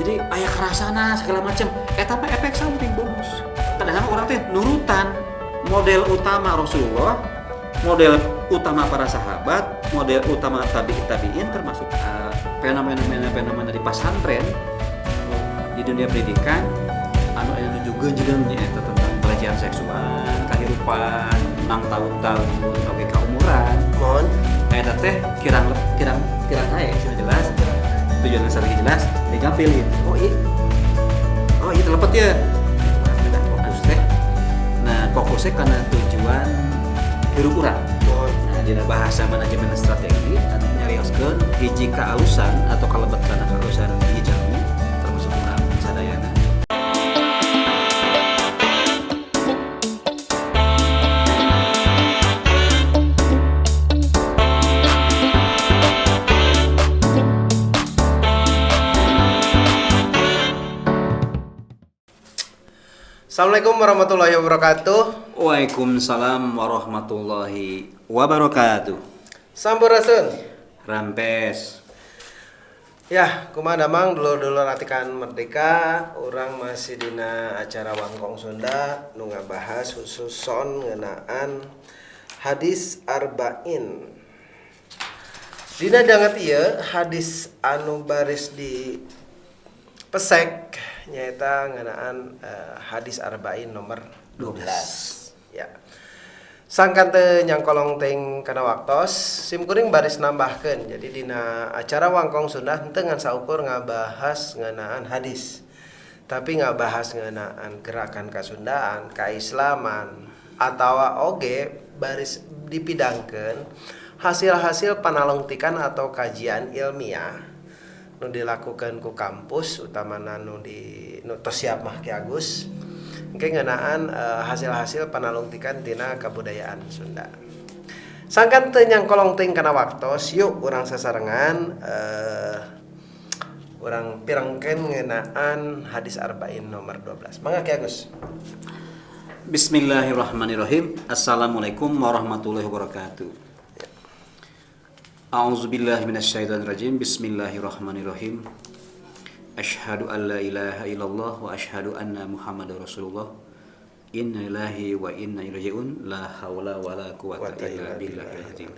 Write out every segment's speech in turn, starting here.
jadi aya kerasana segala macam eta mah efek samping bonus. Kadang-kadang orang teh nurutan model utama Rasulullah, model utama para sahabat, model utama tabi'in termasuk fenomena di pasantren di dunia pendidikan anu aya nuju geunjeung nya eta tentang pelecehan seksual, kahirupan, nang tahun-tahun oge kaumuran. Mohon Eta teh kirang ae sih jelas. Tujuannya strategi jelas, digampilin. Oh iya telepet ya. Nah, fokus teh. Nah, fokusnya karena tujuan hirup urang. Nah, dina bahasa manajemen strategi anu nyarioskeun hiji kaalusan atau kalebet kana kaalusan hiji jalmi termasuk urang sadayana. Assalamualaikum warahmatullahi wabarakatuh. Waalaikumsalam warahmatullahi wabarakatuh. Sampurasun. Rampes. Ya, kumaha damang dulur-dulur atikan merdeka, urang masih dina acara Wangkong Sunda nu ngabahas khususon ngeunaan hadis arba'in. Dina danget ieu hadis anu baris di pesek nyaeta ngeunaan hadis arba'in nomor 12. Ya. Sangkan teu nyangkolong teuing kana waktos, sim kuring baris nambahkeun. Jadi dina acara Wangkong Sunda henteu ngan saukur ngabahas ngeunaan hadis. Tapi ngabahas ngeunaan gerakan kasundaan, kaislaman atawa oge baris dipidangkeun hasil-hasil panalungtikan atau kajian ilmiah nu dilakukan ku kampus utamana nu tos siap mah Ki Agus engke ngeunaan hasil-hasil panalungtikan tina kabudayaan Sunda. Sangkan teu nyangkolong teuing kana waktos, yuk urang sasarengan urang pirengkeun ngeunaan hadis arba'in nomor 12. Mangga Ki Agus. Bismillahirrahmanirrahim. Assalamualaikum warahmatullahi wabarakatuh. A'udzubillahi minasyaitonirrajim. Bismillahirrahmanirrahim. Asyhadu an la ilaha illallah wa asyhadu anna Muhammadar Rasulullah. Inna lillahi wa inna ilaihi raji'un. La haula wa la quwwata illa billahil azim.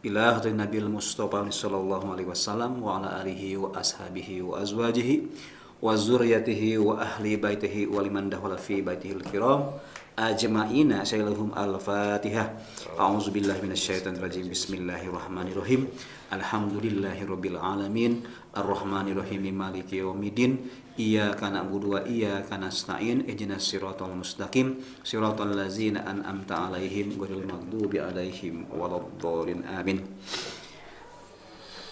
Ila hadratin Nabil Mustafa sallallahu alaihi wasallam wa ala alihi wa ashabihi wa azwajihi wa zurriyyatihi wa ahli baitihi wa liman dakhala fi baitihil kiram ajma'ina sayyidhum al-fatihah. A'udzubillahi minasyaitonir rajim. Bismillahirrahmanirrahim. Alhamdulillahirabbil alamin arrahmanirrahim maliki yaumiddin iyyaka na'budu wa iyyaka nasta'in ihdinas siratal mustaqim siratal ladzina an'amta 'alaihim ghairil maghdubi 'alaihim waladdallin amin.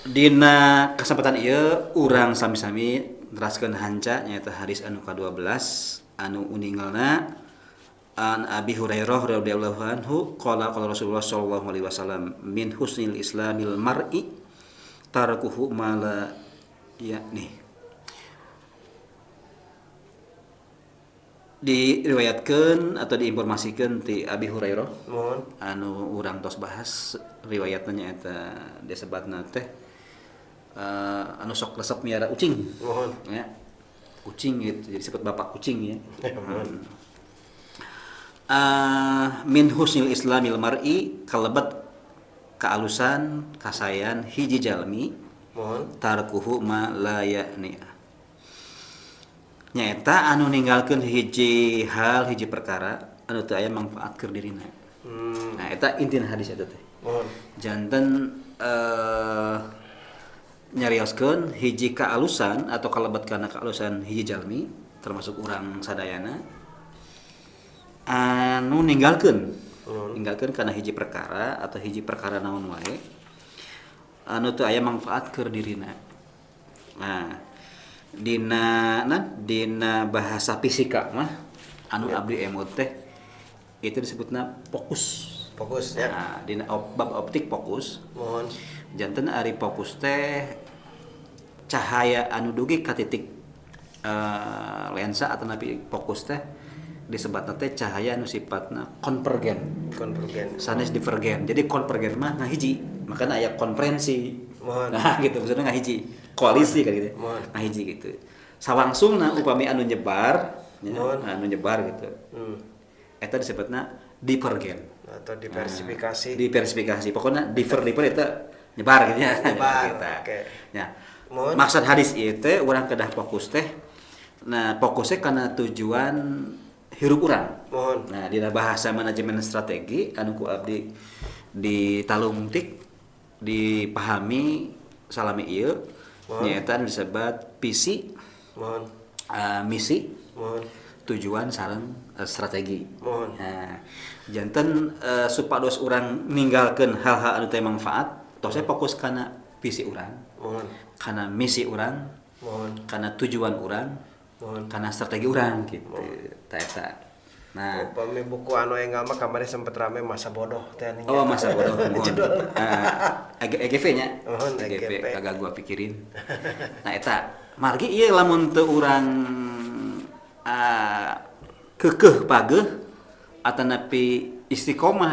Dina kesempatan ieu urang sami-sami neraskeun hanca nyaeta hadis anu ka-12 anu uningalna an Abi Hurairah radhiyallahu anhu qala Rasulullah sallallahu alaihi wasallam min husnil islamil mar'i tarakuhu ma la yakni. Diriwayatkeun atau diinformasikeun ti Abi Hurairah anu urang tos bahas riwayatna nyaeta disebutna teh anu sok resep miara ucing. Ya. Kucing gitu, jadi disebut bapak kucing ya. Min husnil islamil mar'i kalebet kaalusan kasayan hiji jalmi tarkuhu ma la ya'ni nyaeta anu ninggalkeun hiji hal hiji perkara anu teu aya manfaat keur dirina. Nah eta intina hadis eta teh. Janten nyarioskeun hiji kaalusan atau kalebet kana kaalusan hiji jalmi termasuk urang sadayana anu ninggalkeun kana hiji perkara atau hiji perkara naon wae anu teu aya manfaat keur dirina. Nah, dina bahasa fisika mah anu abdi emot teh itu disebutna fokus ya. Nah, dina bab optik fokus. Janten ari fokus teh cahaya anu dugi ka titik lensa atau napi fokus teh disebutna teh cahaya anu sifatna konvergen. Sanes divergen. Jadi konvergen mah ngahiji, makanya aya konferensi. Nah gitu maksudnya ngahiji. Koalisi kan gitu. Ngahiji gitu. sawangsungna upami anu nyebar nya, Mohon. anu nyebar gitu. Eta disebutna divergen atau diversifikasi. diversifikasi pokoknya diver eta nyebar gitu ya. Nyebar, Gitu. oke. Ya. Mohon. Maksud hadis ieu teh urang kedah fokus teh nah fokusnya karena tujuan hirup urang. Mohon. Nah, dina bahasa manajemen strategi anu ku abdi ditalungtik dipahami salami ieu nyaeta anu disebut visi, Mohon. misi, Mohon. tujuan sareng strategi. Mohon. Nah, janten supados urang ninggalkeun hal-hal anu teu manfaat, tos fokus kana visi urang, Mohon. kana misi urang, Mohon. kana tujuan urang, Mohon. kana strategi urang gitu. Ta eta. Nah, Upami buku anu enggal mah kamari sempet rame masa bodoh teh anu. oh masa bodoh mohon. Judulna. EGV nya. Mohon, EGV EGV. kagak gua pikirin. Nah eta margi ieu lamun teu urang keukeuh pageuh atanapi istiqomah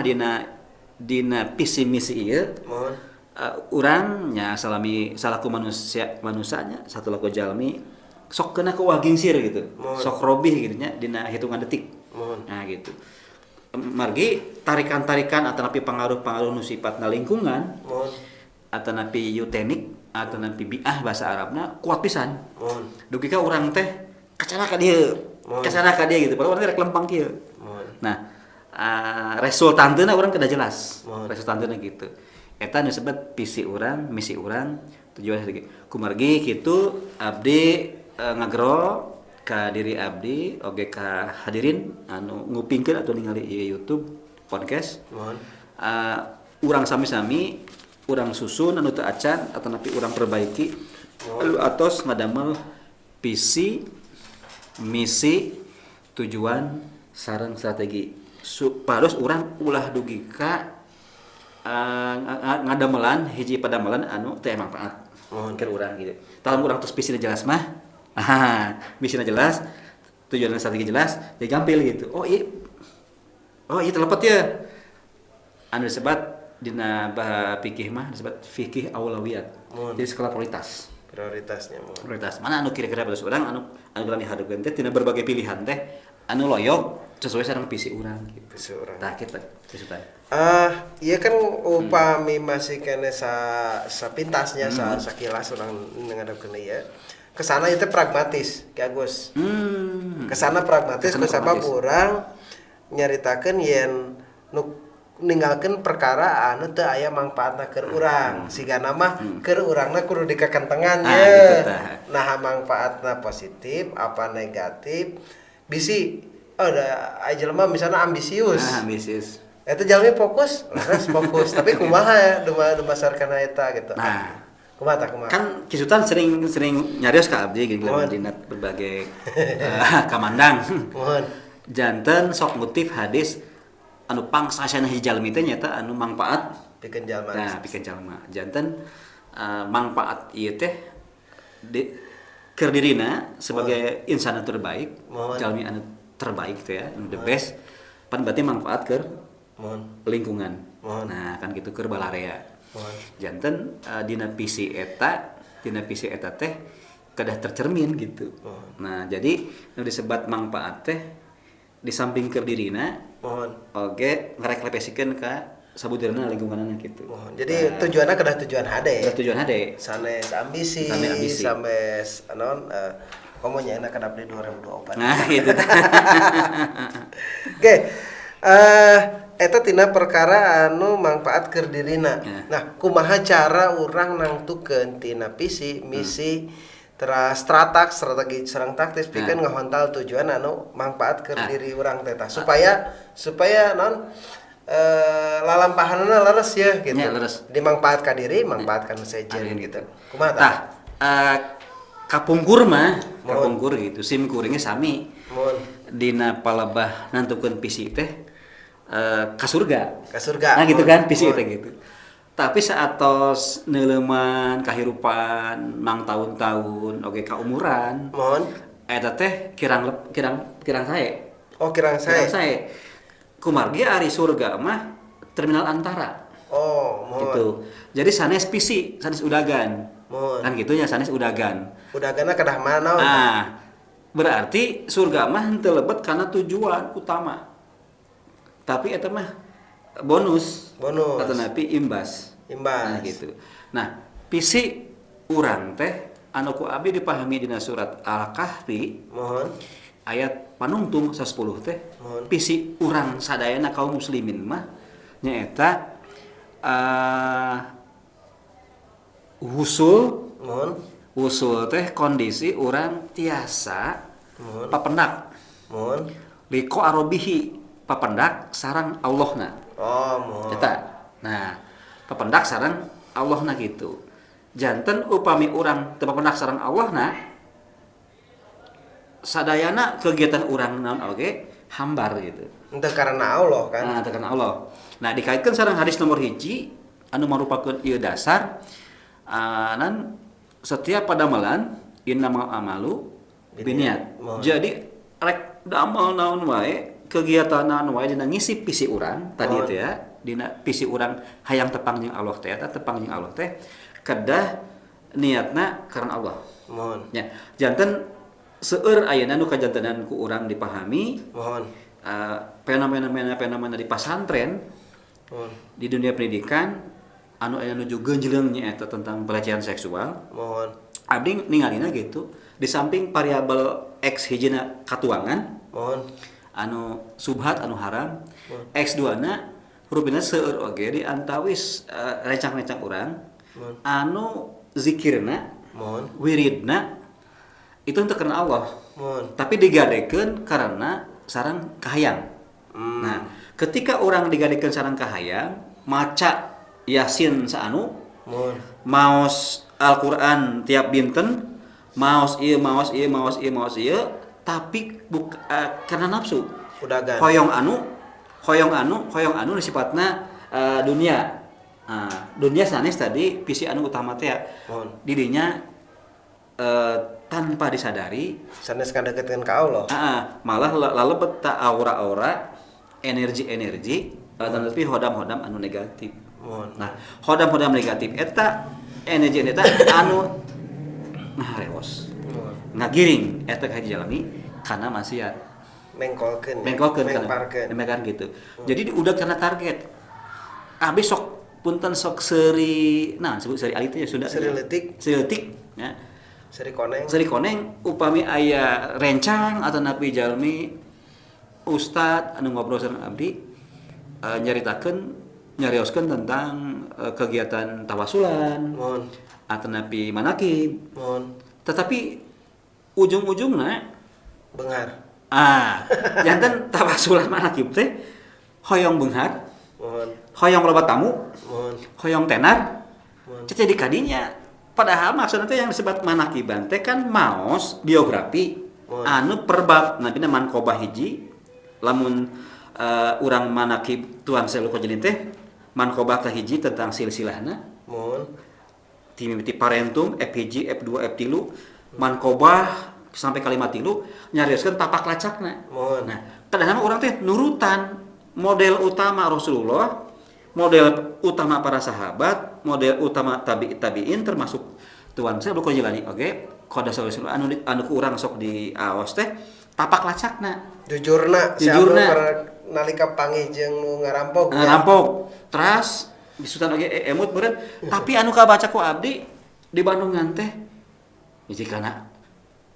dina visi misi ieu Mohon. urang nya salami salaku manusianya satu laku jalmi sok kena keuah gingsir gitu. Mohon. Sok robih gitu nya dina hitungan detik. Mohon. Nah gitu. Margi tarikan-tarikan atanapi pengaruh-pengaruh nu sipatna lingkungan Mohon. atanapi eutenik atanapi bi'ah bahasa Arabna kuat pisan. Mohon. Dugi ka urang teh kacana ka dieu. Mohon. Kacana ka dieu gitu. Padahal urang teh rek lempang kieu. Mohon. Nah, resultanteuna urang kedah jelas. Mohon. Resultanteuna gitu. Eta nu disebut visi urang, misi urang, tujuan strategi. Kumargi kitu abdi ngagero ka diri abdi oge ka hadirin anu ngupingkeun atau ningali ieu YouTube podcast. Mohon. Urang sami-sami urang susun anu teu acan atanapi urang perbaiki anu atos ngadamel visi, misi, tujuan sareng strategi. Supados urang ulah dugi ka ngadamelan hiji padamelan anu teu manfaat. Mohon. Keur urang gitu. Tahun urang tos visina jelas mah. Visina jelas, tujuan dan strategi jelas, jadi gampil gitu. Oh iya telepet ya. Anu disebut dina bah fikih mah disebut fikih aulawiyat. Jadi skala prioritas. Prioritasnya mohon. Prioritas mana anu kira-kira pada urang anu geus dihadapkeun teh tina berbagai pilihan teh anu loyok sesuai sareng visi urang gitu. Visi urang. Tah kitu kesulitan. Iya kan upami masih kene sapintasnya sakilas orang ngadepkeun ieu. Kesana itu pragmatis, Ki Agus. Kesana pragmatis ku sabab urang nyaritakeun yen nu ninggalkeun perkara anu teu aya mangpaatna keur urang. Sigana mah keur urangna kudu dikakentengan ye. Gitu tah. Nah, manfaatna positif apa negatif bisi ada jelema misalnya ambisius. Ambisius. Eta jalmi fokus, laras fokus. Tapi kumaha ya dumasarkan eta gitu. Nah, kumaha? kan kisutan sering nyarios ka abdi gitu dina berbagai kamandang. Mohon. Janten sok ngutip hadis anu pangsasana hiji jalmi teh nyata anu mangfaat Pikeun jalma. nah pikeun jalma. Janten manfaat ieu teh keur dirina sebagai insan anu terbaik, jalmi anu terbaik teh ya, anu the best. Pan berarti manfaat keur lingkungan. Nah, kan gitu keur balarea. Janten dina visi eta teh kedah tercermin gitu. Nah, jadi nu disebut manfaat teh di samping keur dirina oge ngareklapesikeun ka sabudirna lingkunganna gitu. Jadi tujuanna kedah tujuan hade. Tujuan hade. Sanes ambisi, sampai naon komo nyaena kana di 2024. Nah, gitu. Oke. Eta tina perkara anu manfaat keur dirina. Nah, kumaha cara urang nangtukeun tina visi, misi, strategi sareng taktis pikeun ngahontal tujuan anu manfaat keur diri urang teh tah supaya non lalampahanna leres ya gitu. Ya, leres. Dimanfaat ka diri, manfaat ka sejen gitu. Kumaha tah? Kapungkur gitu. Sim kuringnya sami. Dina palebah nantukeun visi teh ka surga. Nah gitu kan visi teh gitu. Tapi saatos neuleuman kahirupan mang tahun-tahun oge ka umuran. Eta teh kirang sae. Oh, kirang sae. Kumargi ari surga mah terminal antara. Oh, gitu. Jadi sanes visi, sanes udagan. Mohon. Kan gitu nya sanes udagan. Udagana kedah mana? Berarti surga mah henteu lebet karena tujuan utama. Tapi eta mah bonus atau napi imbas. Nah gitu. Nah, pisi urang teh anu ku abdi dipahami dina surat Al-Kahfi. Mohon. Ayat panungtung 10 teh. Pisi urang sadayana kaum muslimin mah nyaeta usul. Mohon. Usul teh kondisi urang tiasa papendak. Mohon. Liko arobihi papendak sarang Allahna. Mohon. Eta. Nah, papendak sarang Allahna gitu. Janten upami urang teu papendak sarang Allahna, sadayana kegiatan urang naon oge hambar gitu. Itu karena Allah kan. Nah, itu karena Allah. Nah, dikaitkan sareng hadis nomor 1 anu marupakeun ieu dasar nan setiap padamalan innamal amalu biniat. Jadi rek damel naon wae kegiatan naon wae dina ngisi pisi urang tadi itu ya, dina pisi urang hayang tepang jeung Allah teh eta tepang jeung Allah teh kedah niatna karena Allah. Mohon. Ya, janten seueur ayeuna nu kajantenan ku urang dipahami. Mohon. Fenomena di pasantren. Mohon. Di dunia pendidikan anu aya nuju geunjleung nyaeta tentang pelecehan seksual. Mohon. Abdi ningalina gitu, di samping variabel X hijina katuangan. Mohon. Anu subhat anu haram. X2 na rupina seueur oge di antawis rencang-rencang urang anu zikirna, wiridna itu untuk karena Allah. Tapi digadekeun karena sareng kahayang. Nah, ketika orang digadekeun sareng kahayang, maca Yasin saanu, maos Al-Qur'an tiap dinten, maos ieu, tapi karena nafsu. Hoyong anu sifatna dunia. Dunia sanes tadi visi anu utama teh didinya tanpa disadari sanes kadeketkeun ka Allah. Malah lalebet ta aura-aura energi tapi hodam-hodam anu negatif. Nah, hodam-hodam negatif eta energi eta anu ngareos. Ngagiring eta ka jalani kana maksiat. Mengkolkeun kan gitu. Jadi udah karena target. Abis sok punten sok seri sebut seri alit ya sudah seri letik ya seri koneng upami aya rencang atau napi jalmi ustad anu ngobrol sareng abdi nyarioskeun tentang kegiatan tawasulan atau napi manakib tetapi ujung-ujungna beunghar janten tawasulan manakib teh hoyong beunghar hoyong loba tamu, hoyong tenar, jadi kadinya. Padahal maksudnya yang disebut manakiban teh kan maos biografi, anu perbab nabi na mankobah hiji, lamun urang manakib tuan selu kojelin teh mankobah ka hiji tentang silsilahna, timiti parentum F1, F2, F3, mankobah sampai kalimat 3 nyarioskeun tapak lacakna. Nah, kadang-kadang urang teh nurutan model utama Rasulullah, model utama para sahabat, model utama tabi'in termasuk tuan saya Abdul Jilani qada sallallahu anu ku urang sok di aos teh tapak lacakna. Jujurna nalika panggih jeung nu ngarampok. Teras disutan oge emut beureun, tapi anu kabaca ku abdi di Bandungan teh hiji kana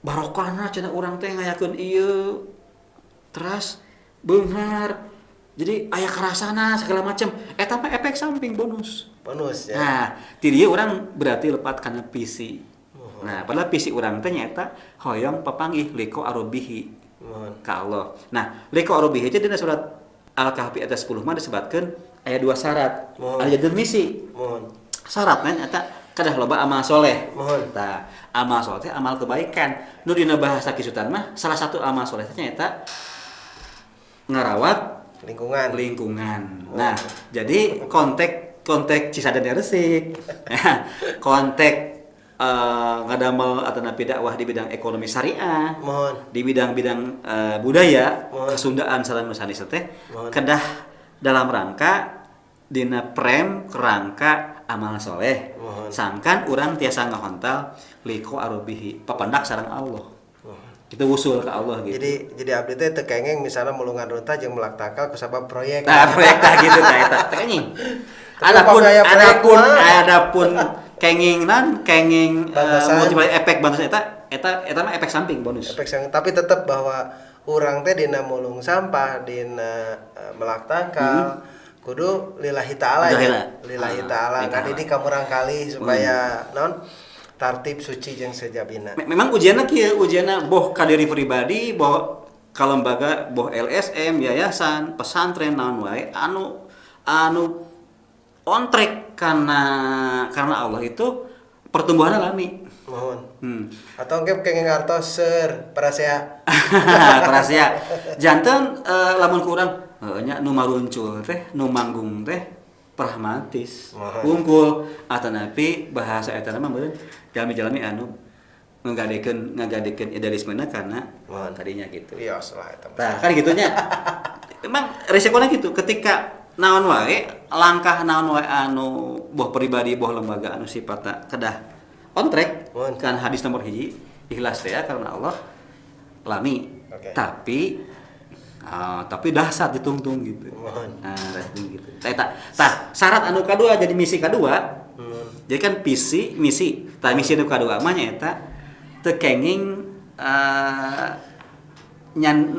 barokahna cenah urang teh ngayakeun ieu. Teras beunghar. Jadi aya karasana segala macam eta mah efek samping bonus ya. Nah, ti dieu urang berarti lepat kana pisi. Nah, padahal pisi urang teh nyaeta hoyong papanggih liko arobihi ka Allah. Nah, liko arobihi teh dina surat Al-Kahfi ayat 10 mah disebutkeun aya 2 syarat. Aya jeung misi. Syaratna nyaeta kadah loba amal soleh. Tah, amal soleh teh amal kebaikan. Nu dina bahasa kisutan mah salah satu amal soleh teh nyaeta ngarawat lingkungan. Nah, jadi kontek Cisaden Resik. Kontek ngadamel atau napi dakwah di bidang ekonomi syariah. Di bidang-bidang budaya, kesundaan sareng nu sanes teh kedah dalam rangka dina kerangka amal soleh. Sangkan urang tiasa ngahontal liko arobihi papandak sareng Allah. Itu usul ke Allah gitu. Jadi abdi teh teu kengeng misalnya mulungan runta jeung melak takal kusabab proyek. Nah, proyek tah gitu tah eta kenging. Adapun kenging motivasi efek bantusan eta mah efek samping bonus. Tapi tetap bahwa urang teh dina mulung sampah dina melak takal kudu lillahi ta'ala ya. Lillahi ta'ala. Kan ini kamurang kali supaya non tartib suci jeung sejabina. Memang ujianna kieu, ujianna boh ka diri pribadi, boh ka lembaga, boh LSM, yayasan, pesantren naon wae anu on track karena Allah itu pertumbuhannya lami. Mohon. Atau engke kenging ngartos seur parasea. Parasea. Janten lamun ku urang nya nu maruncul teh, nu manggung teh pragmatis. Wungkul atanapi bahasa eta mah meureun jalmi-jalmi anu ngagadekeun idealismena karena tadinya gitu. Iya, salah eta. Nah, kan gitunya. Memang resikonya gitu ketika naon wae langkah naon wae anu boh pribadi boh lembaga anu sifatna kedah on track kan hadis nomor 1 ikhlas teh karena Allah lami. Tapi dahsyat ditungtung gitu. Nah, gitu. Tah syarat anu kadua jadi misi kadua. Jadi kan misi anu kadua mah nyaeta teu kenging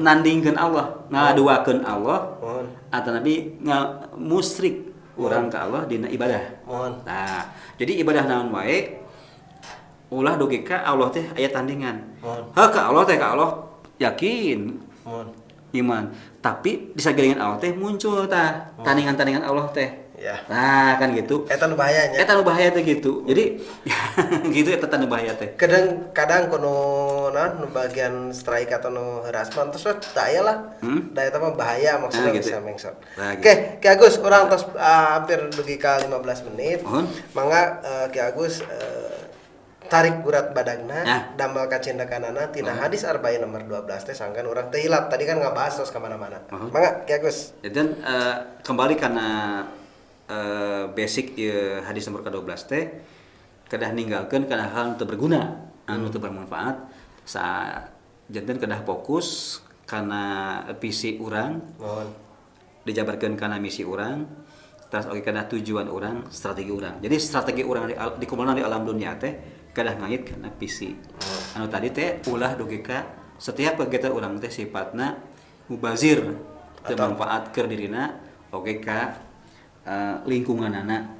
nandingkeun Allah, ngaduakeun Allah. Atanapi musyrik urang ka Allah dina ibadah. Nah, jadi ibadah naon wae ulah dugi ka Allah teh aya tandingan. Ka Allah yakin. Iman. Tapi disagelingan Allah teh muncul tah tandingan-tandingan Allah teh. Ya. Nah, kan gitu. Eta nu bahayanya. Eta nu bahaya teh gitu. Jadi gitu eta teh nu bahaya teh. Kadang kono nu bagian strike atau nu harassment terus da aya lah. Da eta mah bahaya maksudnya gitu. bisa mengsot. Nah, gitu. Oke, Ki Agus urang tos hampir dugi ka 15 menit. Mangga Ki Agus tarik urat badagna damel kacindakanana tina hadis arba'in nomor 12 teh sangkan urang teh hilap tadi kan ngabahas tos ka mana-mana. Mangga Ki Agus. Dan kembali karena basic hadis nomor ke-12 teh kedah ninggalkeun kana hal teu berguna anu teu bermanfaat janten kedah fokus kana visi urang dijabarkeun kana misi urang terus oge kana tujuan urang strategi urang. Jadi strategi urang dikumpulna di alam dunia teh kedah ngait kana visi anu tadi teh ulah dugi ka setiap kegiatan urang teh sifatna mubazir teu manfaat keur dirina oge ka lingkunganana.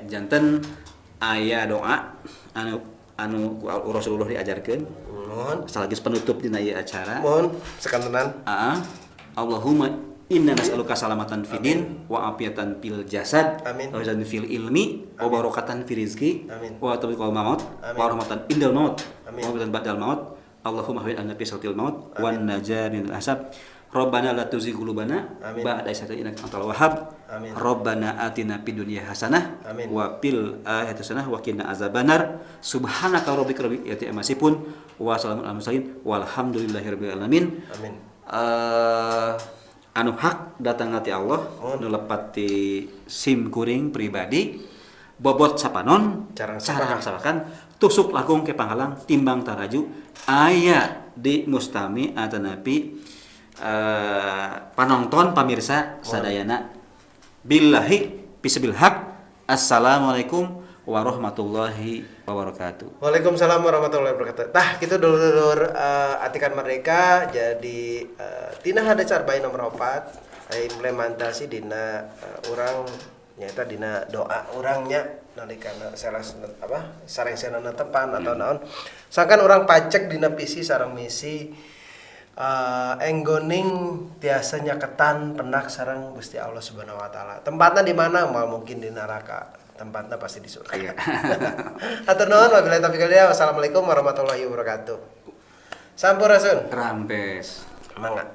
Janten aya doa anu Rasulullah diajarkeun. Salagis penutup dina ieu acara. Mohon sekantenan. Allahumma inna nas'aluka salamatan fidin wa afiatan fil jasad wa hifdzan fil ilmi wa barakatan fil rizqi wa tawfiqal maut wa rahmatan indal maut wa rahmatan ba'dal maut. Allahumma hawin anna fi sautil maut wan najat minal asab. Rabbana la tuzigh qulubana ba'da idh hadaytana innaka antal wahhab. Rabbana atina fid dunya hasanah wa fil akhirati hasanah wa qina azabannar. Subhanaka rabbika rabbil izzati amma yasifun wa salamun alal mursalin walhamdulillahirabbil alamin. Amin. Anu hak datang ti Allah nu lepat ti sim kuring pribadi bobot sapanon cara sapakan tusuk langkung ke panghalang timbang taraju aya di mustami atanapi panonton pamirsa sadayana billahi bisabil haq. Assalamualaikum warahmatullahi wabarakatuh. Waalaikumsalam warahmatullahi wabarakatuh. Tah kitu dulur Atikan Merdeka jadi tina hadis arba'in nomor 4 implementasi dina urang nyaeta dina doa urangnya nalikana sareng-sarengna tepan atau naon sangkan urang pacek dina visi sareng misi enggoning tiasa nyaketan pendak sareng Gusti Allah Subhanahu wa taala. Tempatna di mana? Mal mungkin di neraka. Tempatnya pasti di surga. Atur nuhun wabillahi taufiq wal hidayah. Wassalamualaikum warahmatullahi wabarakatuh. Sampurasun. Rampes. Mangga.